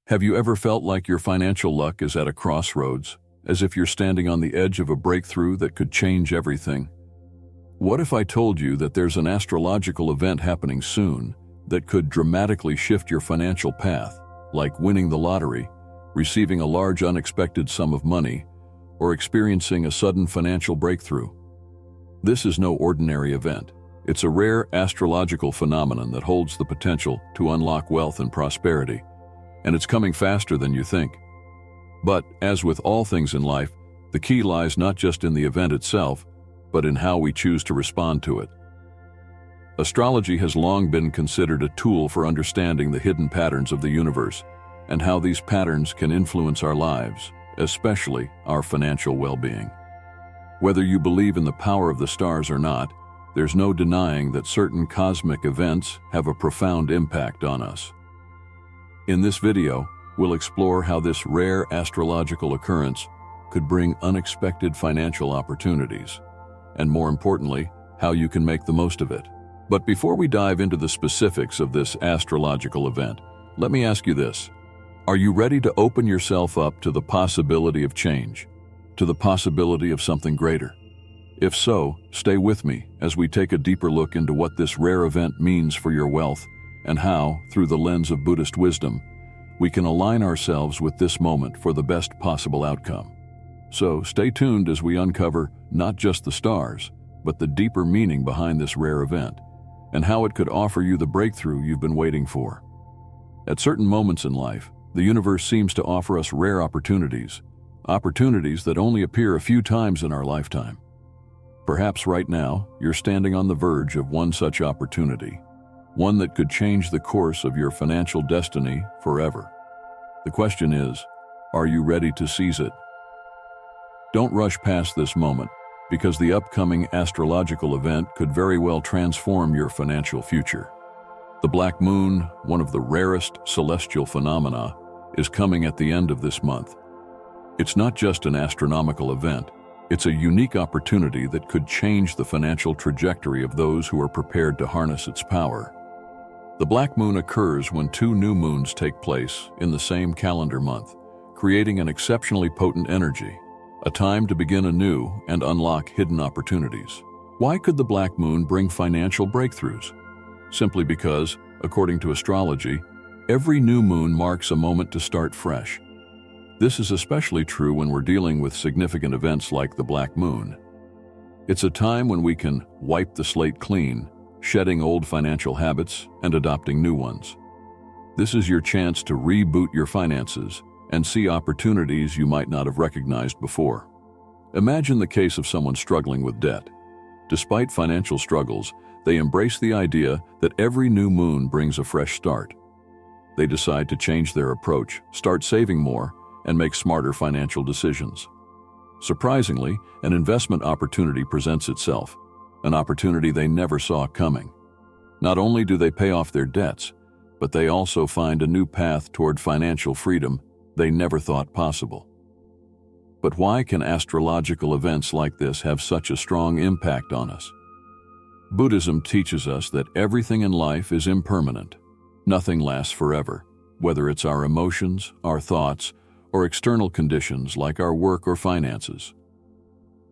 Have you ever felt like your financial luck is at a crossroads, as if you're standing on the edge of a breakthrough that could change everything? What if I told you that there's an astrological event happening soon that could dramatically shift your financial path, like winning the lottery, receiving a large unexpected sum of money, or experiencing a sudden financial breakthrough? This is no ordinary event. It's a rare astrological phenomenon that holds the potential to unlock wealth and prosperity, and it's coming faster than you think. But, as with all things in life, the key lies not just in the event itself, but in how we choose to respond to it. Astrology has long been considered a tool for understanding the hidden patterns of the universe and how these patterns can influence our lives, especially our financial well-being. Whether you believe in the power of the stars or not, there's no denying that certain cosmic events have a profound impact on us. In this video, we'll explore how this rare astrological occurrence could bring unexpected financial opportunities, and more importantly, how you can make the most of it. But before we dive into the specifics of this astrological event, let me ask you this. Are you ready to open yourself up to the possibility of change, to the possibility of something greater? If so, stay with me as we take a deeper look into what this rare event means for your wealth and how, through the lens of Buddhist wisdom, we can align ourselves with this moment for the best possible outcome. So stay tuned as we uncover not just the stars, but the deeper meaning behind this rare event and how it could offer you the breakthrough you've been waiting for. At certain moments in life, the universe seems to offer us rare opportunities that only appear a few times in our lifetime. Perhaps right now, you're standing on the verge of one such opportunity, one that could change the course of your financial destiny forever. The question is, are you ready to seize it? Don't rush past this moment, because the upcoming astrological event could very well transform your financial future. The black moon, one of the rarest celestial phenomena, is coming at the end of this month. It's not just an astronomical event, it's a unique opportunity that could change the financial trajectory of those who are prepared to harness its power. The black moon occurs when two new moons take place in the same calendar month, creating an exceptionally potent energy, a time to begin anew and unlock hidden opportunities. Why could the black moon bring financial breakthroughs? Simply because, according to astrology, every new moon marks a moment to start fresh. This is especially true when we're dealing with significant events like the black moon. It's a time when we can wipe the slate clean, shedding old financial habits and adopting new ones. This is your chance to reboot your finances and see opportunities you might not have recognized before. Imagine the case of someone struggling with debt. Despite financial struggles, they embrace the idea that every new moon brings a fresh start. They decide to change their approach, start saving more, and make smarter financial decisions. Surprisingly, an investment opportunity presents itself, an opportunity they never saw coming. Not only do they pay off their debts, but they also find a new path toward financial freedom they never thought possible. But why can astrological events like this have such a strong impact on us? Buddhism teaches us that everything in life is impermanent. Nothing lasts forever, whether it's our emotions, our thoughts, or external conditions like our work or finances.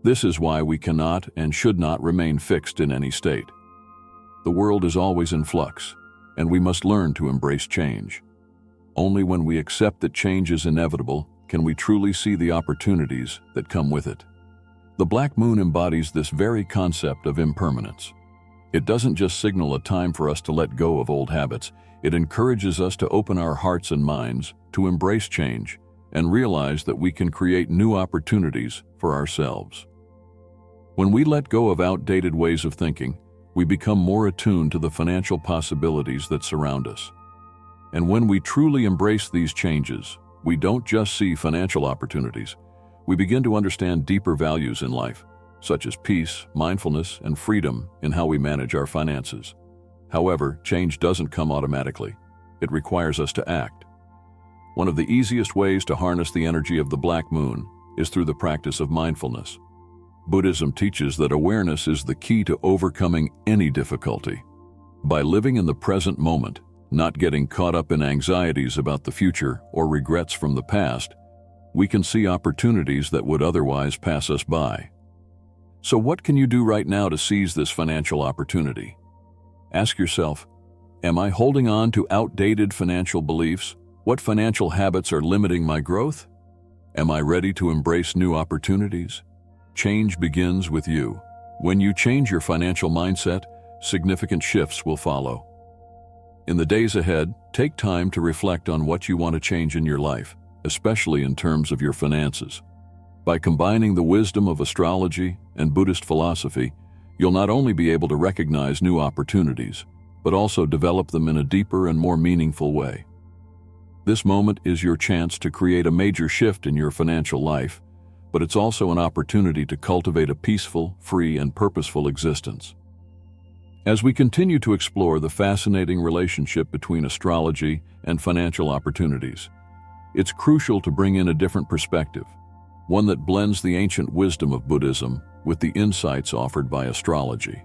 This is why we cannot and should not remain fixed in any state. The world is always in flux, and we must learn to embrace change. Only when we accept that change is inevitable can we truly see the opportunities that come with it. The black moon embodies this very concept of impermanence. It doesn't just signal a time for us to let go of old habits, it encourages us to open our hearts and minds to embrace change and realize that we can create new opportunities for ourselves. When we let go of outdated ways of thinking, we become more attuned to the financial possibilities that surround us. And when we truly embrace these changes, we don't just see financial opportunities. We begin to understand deeper values in life, such as peace, mindfulness, and freedom in how we manage our finances. However, change doesn't come automatically. It requires us to act. One of the easiest ways to harness the energy of the black moon is through the practice of mindfulness. Buddhism teaches that awareness is the key to overcoming any difficulty. By living in the present moment, not getting caught up in anxieties about the future or regrets from the past, we can see opportunities that would otherwise pass us by. So what can you do right now to seize this financial opportunity? Ask yourself, am I holding on to outdated financial beliefs? What financial habits are limiting my growth? Am I ready to embrace new opportunities? Change begins with you. When you change your financial mindset, significant shifts will follow. In the days ahead, take time to reflect on what you want to change in your life, especially in terms of your finances. By combining the wisdom of astrology and Buddhist philosophy, you'll not only be able to recognize new opportunities, but also develop them in a deeper and more meaningful way. This moment is your chance to create a major shift in your financial life, but it's also an opportunity to cultivate a peaceful, free, and purposeful existence. As we continue to explore the fascinating relationship between astrology and financial opportunities, it's crucial to bring in a different perspective, one that blends the ancient wisdom of Buddhism with the insights offered by astrology.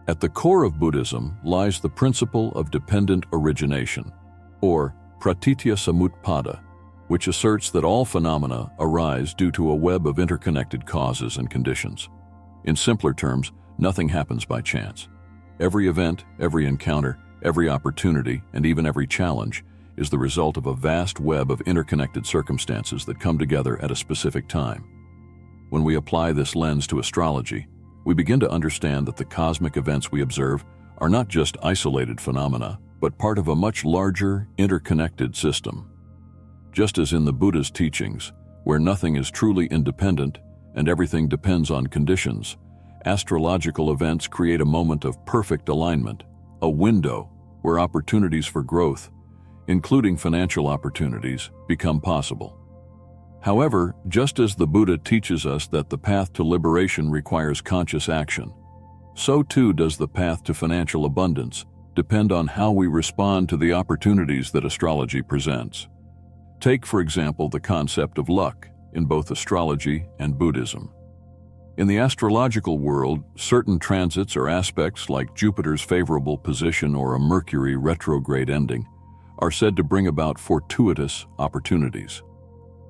At the core of Buddhism lies the principle of dependent origination, or pratitya samutpada, which asserts that all phenomena arise due to a web of interconnected causes and conditions. In simpler terms, nothing happens by chance. Every event, every encounter, every opportunity, and even every challenge is the result of a vast web of interconnected circumstances that come together at a specific time. When we apply this lens to astrology, we begin to understand that the cosmic events we observe are not just isolated phenomena, but part of a much larger, interconnected system. Just as in the Buddha's teachings, where nothing is truly independent and everything depends on conditions, astrological events create a moment of perfect alignment, a window where opportunities for growth, including financial opportunities, become possible. However, just as the Buddha teaches us that the path to liberation requires conscious action, so too does the path to financial abundance depend on how we respond to the opportunities that astrology presents. Take, for example, the concept of luck in both astrology and Buddhism. In the astrological world, certain transits or aspects like Jupiter's favorable position or a Mercury retrograde ending are said to bring about fortuitous opportunities.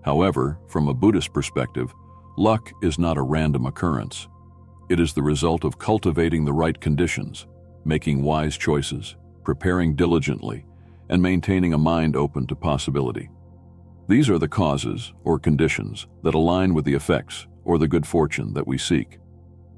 However, from a Buddhist perspective, luck is not a random occurrence. It is the result of cultivating the right conditions, making wise choices, preparing diligently, and maintaining a mind open to possibility. These are the causes or conditions that align with the effects or the good fortune that we seek.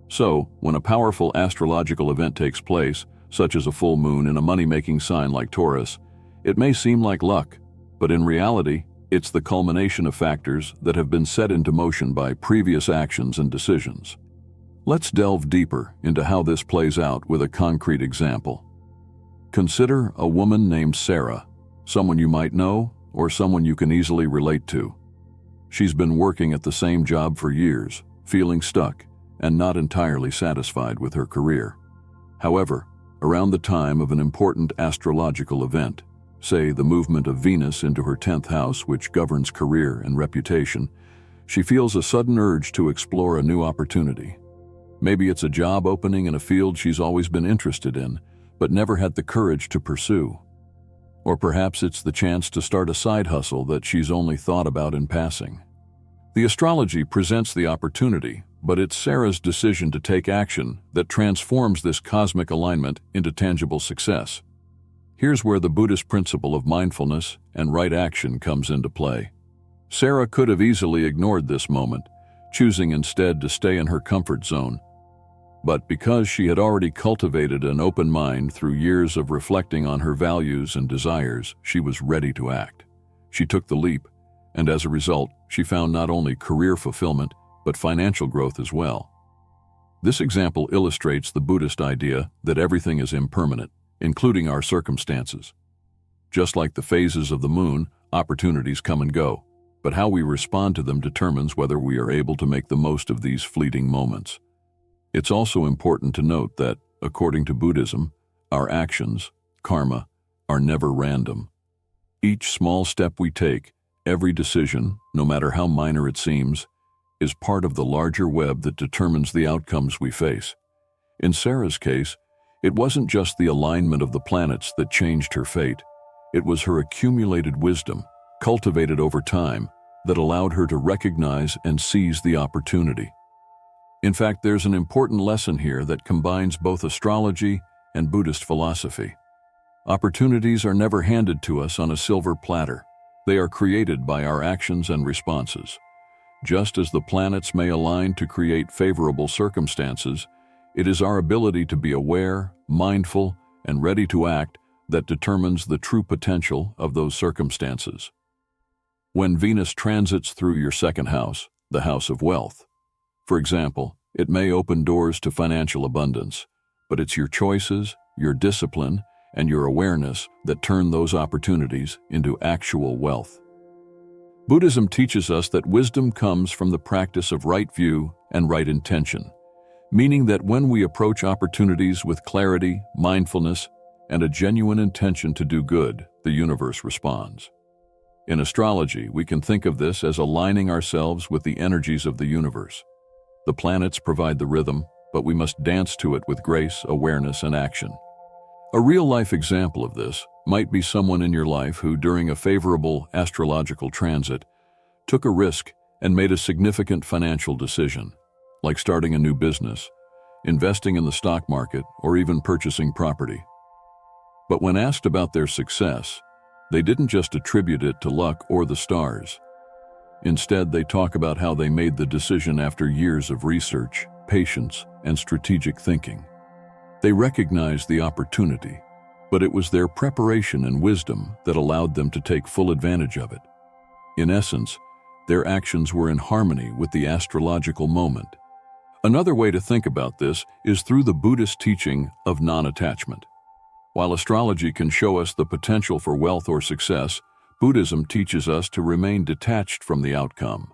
So, when a powerful astrological event takes place, such as a full moon in a money-making sign like Taurus, it may seem like luck, but in reality, it's the culmination of factors that have been set into motion by previous actions and decisions. Let's delve deeper into how this plays out with a concrete example. Consider a woman named Sarah, someone you might know or someone you can easily relate to. She's been working at the same job for years, feeling stuck and not entirely satisfied with her career. However, around the time of an important astrological event, say the movement of Venus into her 10th house, which governs career and reputation, she feels a sudden urge to explore a new opportunity. Maybe it's a job opening in a field she's always been interested in, but never had the courage to pursue. Or perhaps it's the chance to start a side hustle that she's only thought about in passing. The astrology presents the opportunity, but it's Sarah's decision to take action that transforms this cosmic alignment into tangible success. Here's where the Buddhist principle of mindfulness and right action comes into play. Sarah could have easily ignored this moment, choosing instead to stay in her comfort zone. But because she had already cultivated an open mind through years of reflecting on her values and desires, she was ready to act. She took the leap, and as a result, she found not only career fulfillment, but financial growth as well. This example illustrates the Buddhist idea that everything is impermanent, including our circumstances. Just like the phases of the moon, opportunities come and go, but how we respond to them determines whether we are able to make the most of these fleeting moments. It's also important to note that, according to Buddhism, our actions, karma, are never random. Each small step we take, every decision, no matter how minor it seems, is part of the larger web that determines the outcomes we face. In Sarah's case, It wasn't just the alignment of the planets that changed her fate. It was her accumulated wisdom, cultivated over time, that allowed her to recognize and seize the opportunity. In fact, there's an important lesson here that combines both astrology and Buddhist philosophy. Opportunities are never handed to us on a silver platter. They are created by our actions and responses. Just as the planets may align to create favorable circumstances, it is our ability to be aware, mindful, and ready to act that determines the true potential of those circumstances. When Venus transits through your second house, the house of wealth, for example, it may open doors to financial abundance, but it's your choices, your discipline, and your awareness that turn those opportunities into actual wealth. Buddhism teaches us that wisdom comes from the practice of right view and right intention, meaning that when we approach opportunities with clarity, mindfulness, and a genuine intention to do good, the universe responds. In astrology, we can think of this as aligning ourselves with the energies of the universe. The planets provide the rhythm, but we must dance to it with grace, awareness, and action. A real-life example of this might be someone in your life who, during a favorable astrological transit, took a risk and made a significant financial decision, like starting a new business, investing in the stock market, or even purchasing property. But when asked about their success, they didn't just attribute it to luck or the stars. Instead, they talk about how they made the decision after years of research, patience, and strategic thinking. They recognized the opportunity, but it was their preparation and wisdom that allowed them to take full advantage of it. In essence, their actions were in harmony with the astrological moment. Another way to think about this is through the Buddhist teaching of non-attachment. While astrology can show us the potential for wealth or success, Buddhism teaches us to remain detached from the outcome.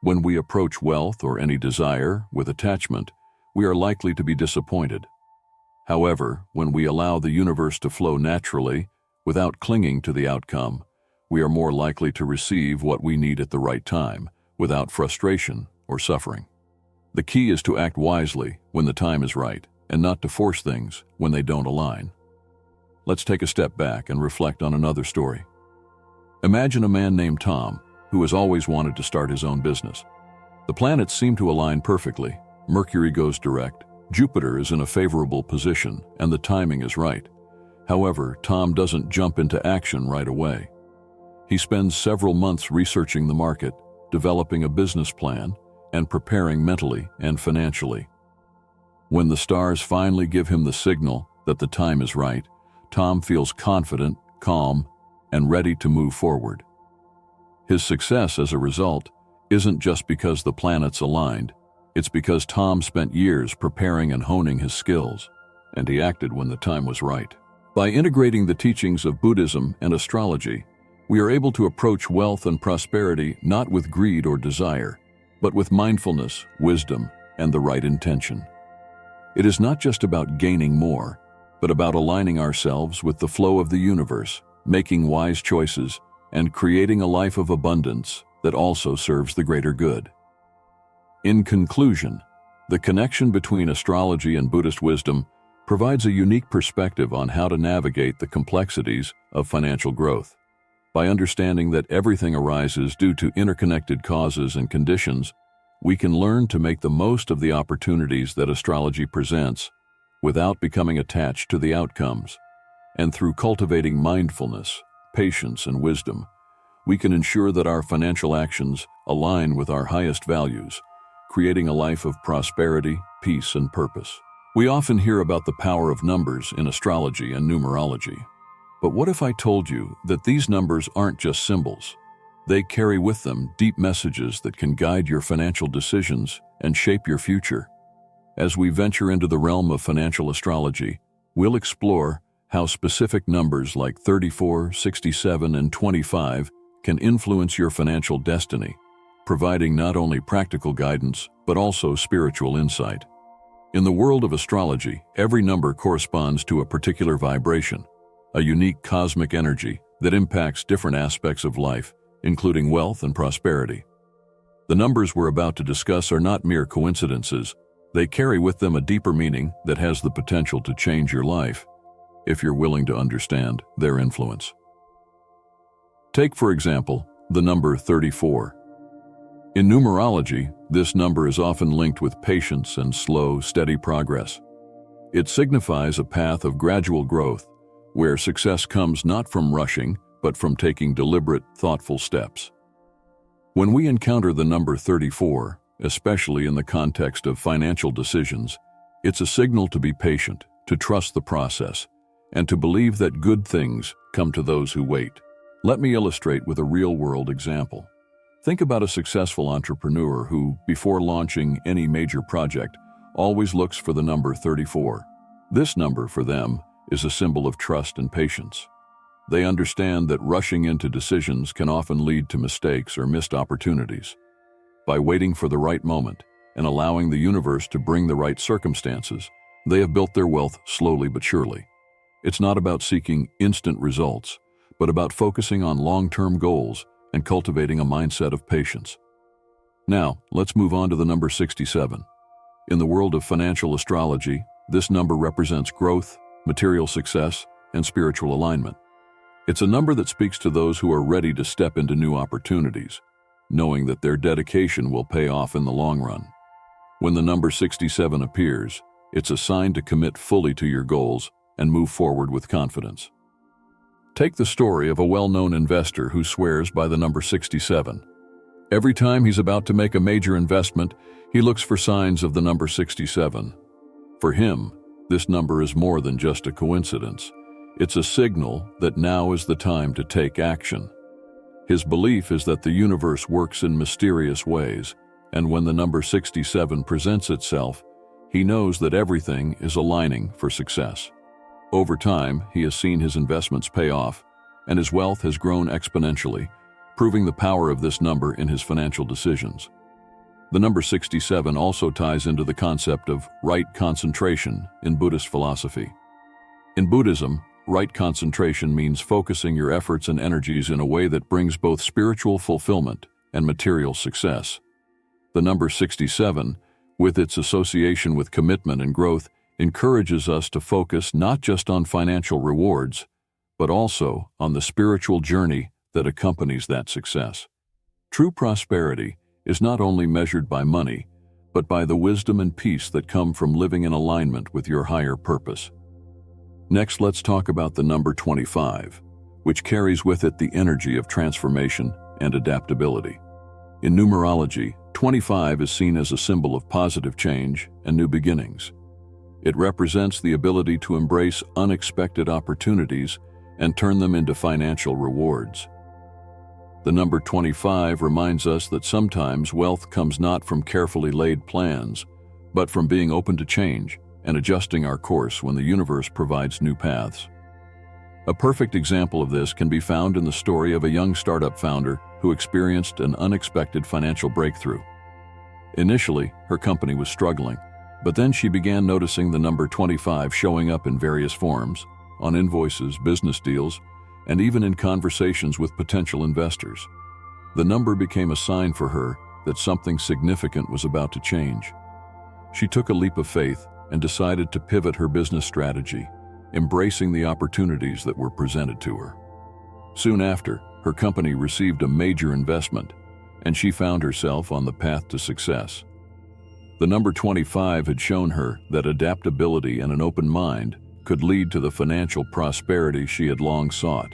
When we approach wealth or any desire with attachment, we are likely to be disappointed. However, when we allow the universe to flow naturally, without clinging to the outcome, we are more likely to receive what we need at the right time, without frustration or suffering. The key is to act wisely when the time is right, and not to force things when they don't align. Let's take a step back and reflect on another story. Imagine a man named Tom, who has always wanted to start his own business. The planets seem to align perfectly. Mercury goes direct, Jupiter is in a favorable position, and the timing is right. However, Tom doesn't jump into action right away. He spends several months researching the market, developing a business plan, and preparing mentally and financially. When the stars finally give him the signal that the time is right, Tom feels confident, calm, and ready to move forward. His success as a result isn't just because the planets aligned. It's because Tom spent years preparing and honing his skills, and he acted when the time was right. By integrating the teachings of Buddhism and astrology, we are able to approach wealth and prosperity not with greed or desire, but with mindfulness, wisdom, and the right intention. It is not just about gaining more, but about aligning ourselves with the flow of the universe, making wise choices, and creating a life of abundance that also serves the greater good. In conclusion, the connection between astrology and Buddhist wisdom provides a unique perspective on how to navigate the complexities of financial growth. By understanding that everything arises due to interconnected causes and conditions, we can learn to make the most of the opportunities that astrology presents without becoming attached to the outcomes. And through cultivating mindfulness, patience, and wisdom, we can ensure that our financial actions align with our highest values, creating a life of prosperity, peace, and purpose. We often hear about the power of numbers in astrology and numerology. But what if I told you that these numbers aren't just symbols? They carry with them deep messages that can guide your financial decisions and shape your future. As we venture into the realm of financial astrology, we'll explore how specific numbers like 34, 67, and 25 can influence your financial destiny, providing not only practical guidance, but also spiritual insight. In the world of astrology, every number corresponds to a particular vibration, a unique cosmic energy that impacts different aspects of life, including wealth and prosperity. The numbers we're about to discuss are not mere coincidences. They carry with them a deeper meaning that has the potential to change your life, if you're willing to understand their influence. Take, for example, the number 34. In numerology, this number is often linked with patience and slow, steady progress. It signifies a path of gradual growth, where success comes not from rushing, but from taking deliberate, thoughtful steps. When we encounter the number 34, especially in the context of financial decisions, it's a signal to be patient, to trust the process, and to believe that good things come to those who wait. Let me illustrate with a real-world example. Think about a successful entrepreneur who, before launching any major project, always looks for the number 34. This number, for them, is a symbol of trust and patience. They understand that rushing into decisions can often lead to mistakes or missed opportunities. By waiting for the right moment and allowing the universe to bring the right circumstances, they have built their wealth slowly but surely. It's not about seeking instant results, but about focusing on long-term goals and cultivating a mindset of patience. Now, let's move on to the number 67. In the world of financial astrology, this number represents growth, material success, and spiritual alignment. It's a number that speaks to those who are ready to step into new opportunities, knowing that their dedication will pay off in the long run. When the number 67 appears, it's a sign to commit fully to your goals and move forward with confidence. Take the story of a well-known investor who swears by the number 67. Every time he's about to make a major investment, he looks for signs of the number 67. For him, this number is more than just a coincidence. It's a signal that now is the time to take action. His belief is that the universe works in mysterious ways, and when the number 67 presents itself, he knows that everything is aligning for success. Over time, he has seen his investments pay off, and his wealth has grown exponentially, proving the power of this number in his financial decisions. The number 67 also ties into the concept of right concentration in Buddhist philosophy. In Buddhism, right concentration means focusing your efforts and energies in a way that brings both spiritual fulfillment and material success. The number 67, with its association with commitment and growth, encourages us to focus not just on financial rewards, but also on the spiritual journey that accompanies that success. True prosperity is not only measured by money, but by the wisdom and peace that come from living in alignment with your higher purpose. Next, let's talk about the number 25, which carries with it the energy of transformation and adaptability. In numerology, 25 is seen as a symbol of positive change and new beginnings. It represents the ability to embrace unexpected opportunities and turn them into financial rewards. The number 25 reminds us that sometimes wealth comes not from carefully laid plans, but from being open to change and adjusting our course when the universe provides new paths. A perfect example of this can be found in the story of a young startup founder who experienced an unexpected financial breakthrough. Initially, her company was struggling, but then she began noticing the number 25 showing up in various forms, on invoices, business deals, and even in conversations with potential investors. The number became a sign for her that something significant was about to change. She took a leap of faith and decided to pivot her business strategy, embracing the opportunities that were presented to her. Soon after, her company received a major investment, and she found herself on the path to success. The number 25 had shown her that adaptability and an open mind could lead to the financial prosperity she had long sought.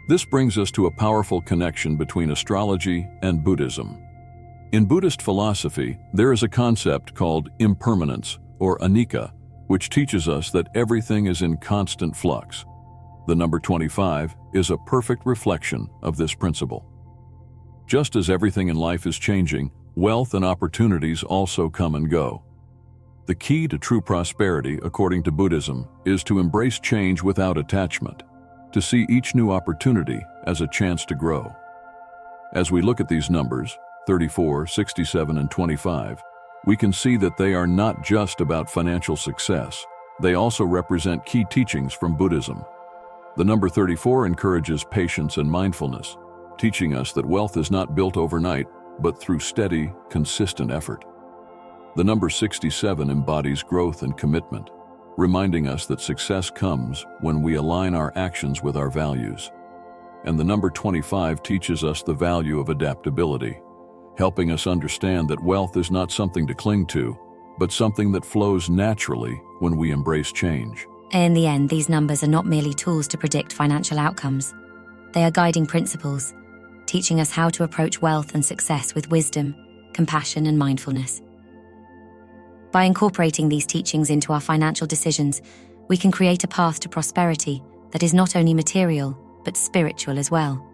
This brings us to a powerful connection between astrology and Buddhism. In Buddhist philosophy, there is a concept called impermanence, or anicca, which teaches us that everything is in constant flux. The number 25 is a perfect reflection of this principle. Just as everything in life is changing, wealth and opportunities also come and go. The key to true prosperity, according to Buddhism, is to embrace change without attachment, to see each new opportunity as a chance to grow. As we look at these numbers, 34, 67, and 25, we can see that they are not just about financial success. They also represent key teachings from Buddhism. The number 34 encourages patience and mindfulness, teaching us that wealth is not built overnight, but through steady, consistent effort. The number 67 embodies growth and commitment, reminding us that success comes when we align our actions with our values. And the number 25 teaches us the value of adaptability, helping us understand that wealth is not something to cling to, but something that flows naturally when we embrace change. In the end, these numbers are not merely tools to predict financial outcomes. They are guiding principles, teaching us how to approach wealth and success with wisdom, compassion, and mindfulness. By incorporating these teachings into our financial decisions, we can create a path to prosperity that is not only material, but spiritual as well.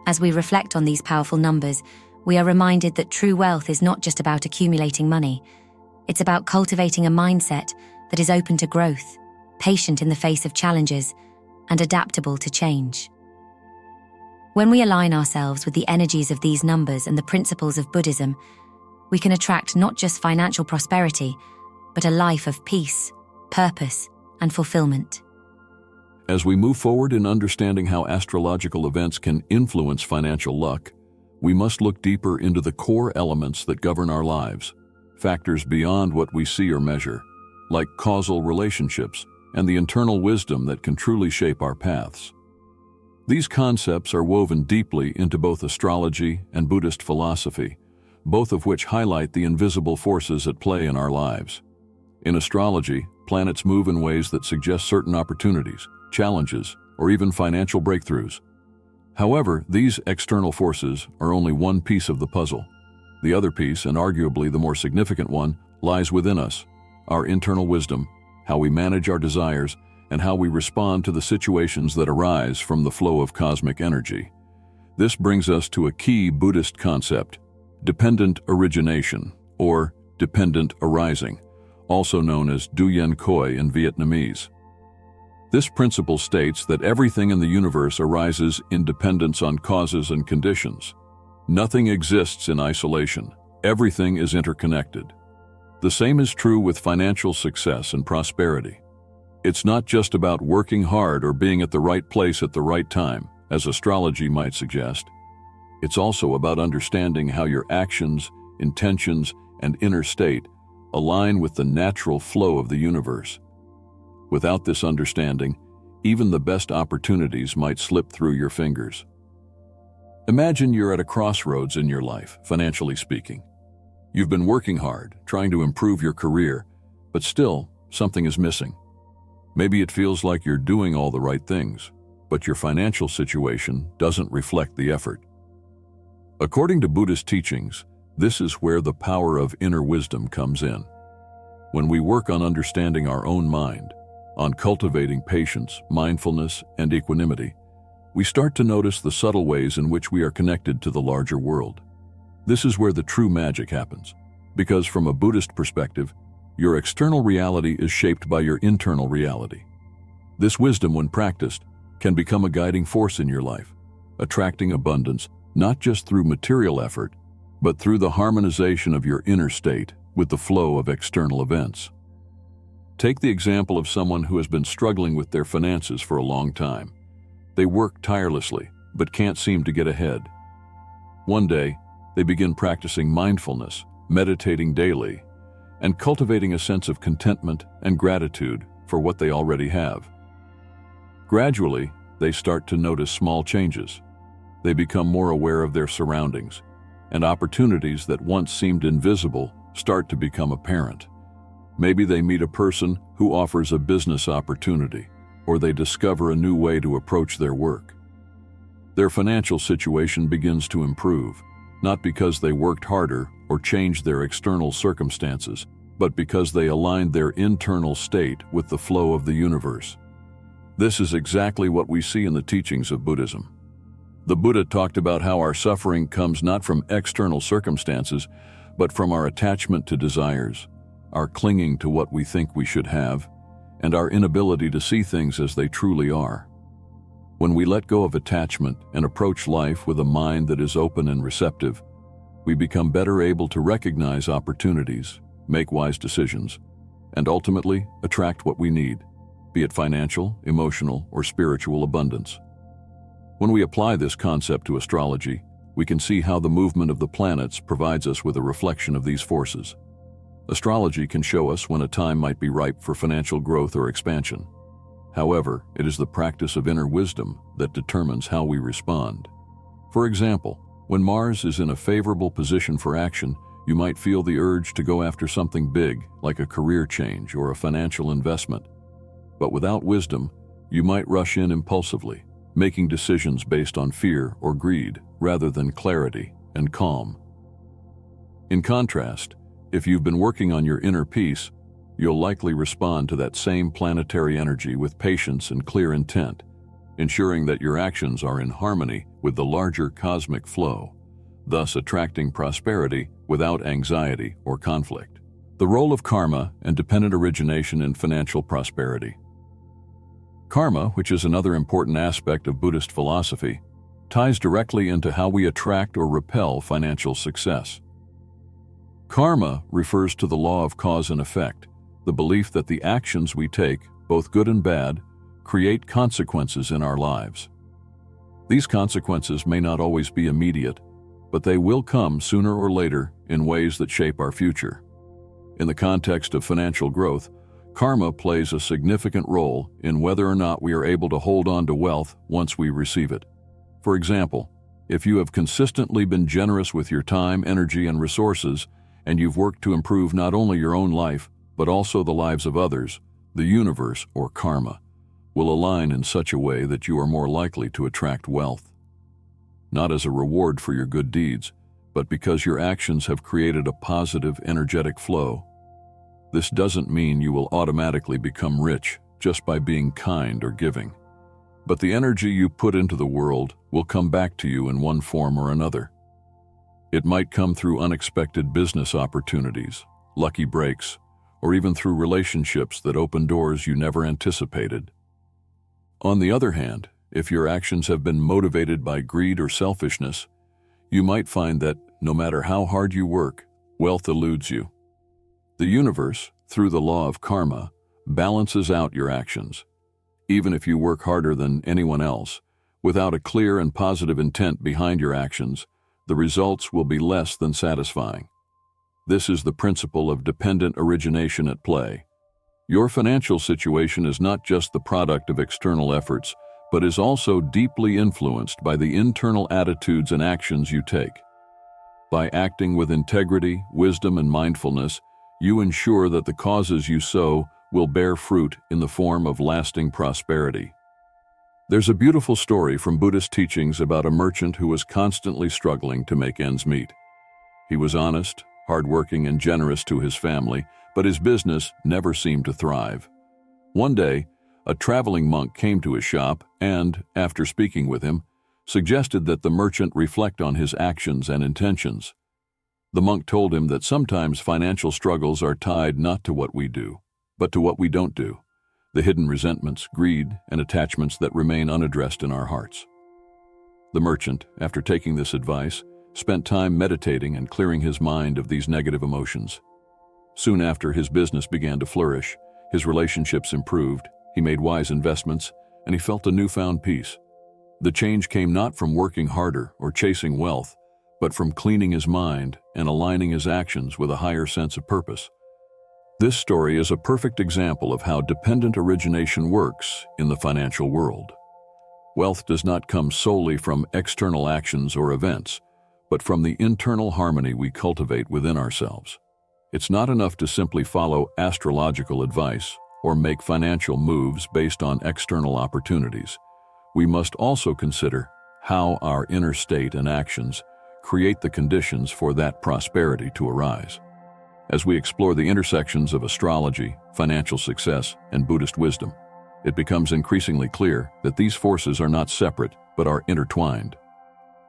As we reflect on these powerful numbers, we are reminded that true wealth is not just about accumulating money. It's about cultivating a mindset that is open to growth, patient in the face of challenges, and adaptable to change. When we align ourselves with the energies of these numbers and the principles of Buddhism, we can attract not just financial prosperity, but a life of peace, purpose, and fulfillment. As we move forward in understanding how astrological events can influence financial luck, we must look deeper into the core elements that govern our lives, factors beyond what we see or measure, like causal relationships and the internal wisdom that can truly shape our paths. These concepts are woven deeply into both astrology and Buddhist philosophy, both of which highlight the invisible forces at play in our lives. In astrology, planets move in ways that suggest certain opportunities, challenges, or even financial breakthroughs. However, these external forces are only one piece of the puzzle. The other piece, and arguably the more significant one, lies within us: our internal wisdom, how we manage our desires, and how we respond to the situations that arise from the flow of cosmic energy. This brings us to a key Buddhist concept: dependent origination, or dependent arising, also known as Duyen Khoi in Vietnamese. This principle states that everything in the universe arises in dependence on causes and conditions. Nothing exists in isolation. Everything is interconnected. The same is true with financial success and prosperity. It's not just about working hard or being at the right place at the right time, as astrology might suggest. It's also about understanding how your actions, intentions, and inner state align with the natural flow of the universe. Without this understanding, even the best opportunities might slip through your fingers. Imagine you're at a crossroads in your life, financially speaking. You've been working hard, trying to improve your career, but still, something is missing. Maybe it feels like you're doing all the right things, but your financial situation doesn't reflect the effort. According to Buddhist teachings, this is where the power of inner wisdom comes in. When we work on understanding our own mind, on cultivating patience, mindfulness, and equanimity, we start to notice the subtle ways in which we are connected to the larger world. This is where the true magic happens, because from a Buddhist perspective, your external reality is shaped by your internal reality. This wisdom, when practiced, can become a guiding force in your life, attracting abundance not just through material effort, but through the harmonization of your inner state with the flow of external events. Take the example of someone who has been struggling with their finances for a long time. They work tirelessly, but can't seem to get ahead. One day, they begin practicing mindfulness, meditating daily, and cultivating a sense of contentment and gratitude for what they already have. Gradually, they start to notice small changes. They become more aware of their surroundings, and opportunities that once seemed invisible start to become apparent. Maybe they meet a person who offers a business opportunity, or they discover a new way to approach their work. Their financial situation begins to improve, not because they worked harder or changed their external circumstances, but because they aligned their internal state with the flow of the universe. This is exactly what we see in the teachings of Buddhism. The Buddha talked about how our suffering comes not from external circumstances, but from our attachment to desires, our clinging to what we think we should have, and our inability to see things as they truly are. When we let go of attachment and approach life with a mind that is open and receptive, we become better able to recognize opportunities, make wise decisions, and ultimately attract what we need, be it financial, emotional, or spiritual abundance. When we apply this concept to astrology, we can see how the movement of the planets provides us with a reflection of these forces. Astrology can show us when a time might be ripe for financial growth or expansion. However, it is the practice of inner wisdom that determines how we respond. For example, when Mars is in a favorable position for action, you might feel the urge to go after something big, like a career change or a financial investment. But without wisdom, you might rush in impulsively, making decisions based on fear or greed rather than clarity and calm. In contrast, if you've been working on your inner peace, you'll likely respond to that same planetary energy with patience and clear intent, ensuring that your actions are in harmony with the larger cosmic flow, thus attracting prosperity without anxiety or conflict. The role of karma and dependent origination in financial prosperity. Karma, which is another important aspect of Buddhist philosophy, ties directly into how we attract or repel financial success. Karma refers to the law of cause and effect, the belief that the actions we take, both good and bad, create consequences in our lives. These consequences may not always be immediate, but they will come sooner or later in ways that shape our future. In the context of financial growth, karma plays a significant role in whether or not we are able to hold on to wealth once we receive it. For example, if you have consistently been generous with your time, energy, and resources, and you've worked to improve not only your own life, but also the lives of others, the universe, or karma, will align in such a way that you are more likely to attract wealth. Not as a reward for your good deeds, but because your actions have created a positive, energetic flow. This doesn't mean you will automatically become rich just by being kind or giving, but the energy you put into the world will come back to you in one form or another. It might come through unexpected business opportunities, lucky breaks, or even through relationships that open doors you never anticipated. On the other hand, if your actions have been motivated by greed or selfishness, you might find that, no matter how hard you work, wealth eludes you. The universe, through the law of karma, balances out your actions. Even if you work harder than anyone else, without a clear and positive intent behind your actions, the results will be less than satisfying. This is the principle of dependent origination at play. Your financial situation is not just the product of external efforts, but is also deeply influenced by the internal attitudes and actions you take. By acting with integrity, wisdom, and mindfulness, you ensure that the causes you sow will bear fruit in the form of lasting prosperity. There's a beautiful story from Buddhist teachings about a merchant who was constantly struggling to make ends meet. He was honest, hardworking, and generous to his family, but his business never seemed to thrive. One day, a traveling monk came to his shop and, after speaking with him, suggested that the merchant reflect on his actions and intentions. The monk told him that sometimes financial struggles are tied not to what we do, but to what we don't do, the hidden resentments, greed, and attachments that remain unaddressed in our hearts. The merchant, after taking this advice, spent time meditating and clearing his mind of these negative emotions. Soon after, his business began to flourish, his relationships improved, he made wise investments, and he felt a newfound peace. The change came not from working harder or chasing wealth, but from cleaning his mind and aligning his actions with a higher sense of purpose. This story is a perfect example of how dependent origination works in the financial world. Wealth does not come solely from external actions or events, but from the internal harmony we cultivate within ourselves. It's not enough to simply follow astrological advice or make financial moves based on external opportunities. We must also consider how our inner state and actions create the conditions for that prosperity to arise. As we explore the intersections of astrology, financial success, and Buddhist wisdom, it becomes increasingly clear that these forces are not separate but are intertwined.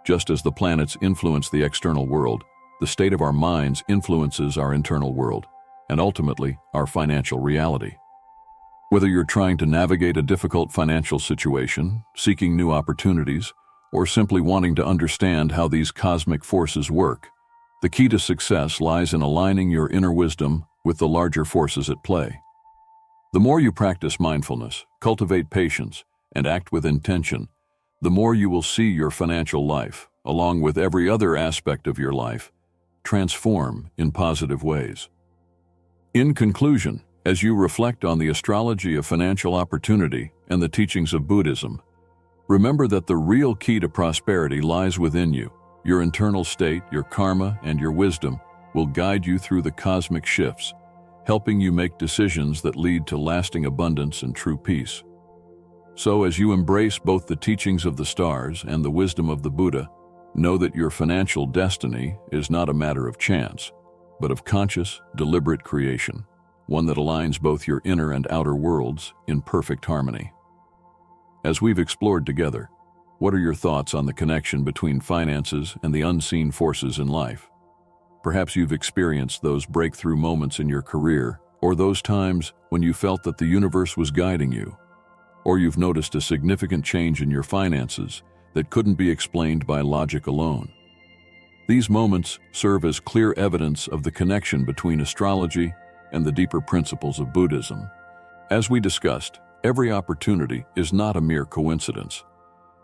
Just as the planets influence the external world, the state of our minds influences our internal world, and ultimately our financial reality. Whether you're trying to navigate a difficult financial situation, seeking new opportunities, or simply wanting to understand how these cosmic forces work, the key to success lies in aligning your inner wisdom with the larger forces at play. The more you practice mindfulness, cultivate patience, and act with intention, the more you will see your financial life along with every other aspect of your life, transform in positive ways. In conclusion, as you reflect on the astrology of financial opportunity and the teachings of Buddhism, remember that the real key to prosperity lies within you. Your internal state, your karma, and your wisdom will guide you through the cosmic shifts, helping you make decisions that lead to lasting abundance and true peace. So, as you embrace both the teachings of the stars and the wisdom of the Buddha, know that your financial destiny is not a matter of chance, but of conscious, deliberate creation, one that aligns both your inner and outer worlds in perfect harmony. As we've explored together, what are your thoughts on the connection between finances and the unseen forces in life? Perhaps you've experienced those breakthrough moments in your career, or those times when you felt that the universe was guiding you, or you've noticed a significant change in your finances that couldn't be explained by logic alone. These moments serve as clear evidence of the connection between astrology and the deeper principles of Buddhism. As we discussed, every opportunity is not a mere coincidence.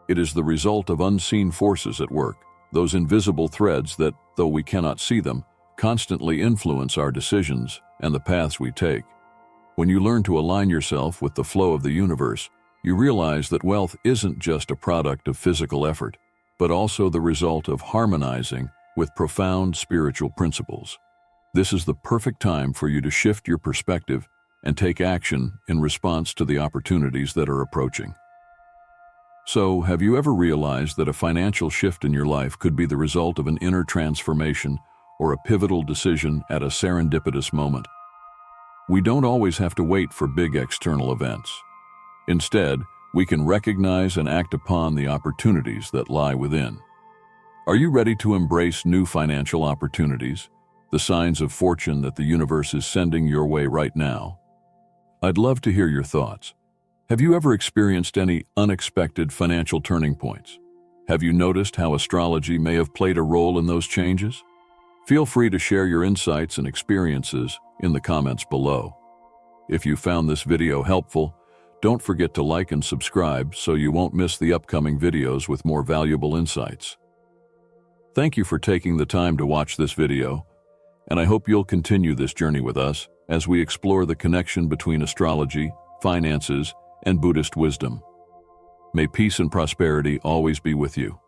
It is the result of unseen forces at work, those invisible threads that, though we cannot see them, constantly influence our decisions and the paths we take. When you learn to align yourself with the flow of the universe, you realize that wealth isn't just a product of physical effort, but also the result of harmonizing with profound spiritual principles. This is the perfect time for you to shift your perspective and take action in response to the opportunities that are approaching. So, have you ever realized that a financial shift in your life could be the result of an inner transformation or a pivotal decision at a serendipitous moment? We don't always have to wait for big external events. Instead, we can recognize and act upon the opportunities that lie within. Are you ready to embrace new financial opportunities, the signs of fortune that the universe is sending your way right now? I'd love to hear your thoughts. Have you ever experienced any unexpected financial turning points? Have you noticed how astrology may have played a role in those changes? Feel free to share your insights and experiences in the comments below. If you found this video helpful, don't forget to like and subscribe so you won't miss the upcoming videos with more valuable insights. Thank you for taking the time to watch this video, and I hope you'll continue this journey with us as we explore the connection between astrology, finances, and Buddhist wisdom. May peace and prosperity always be with you.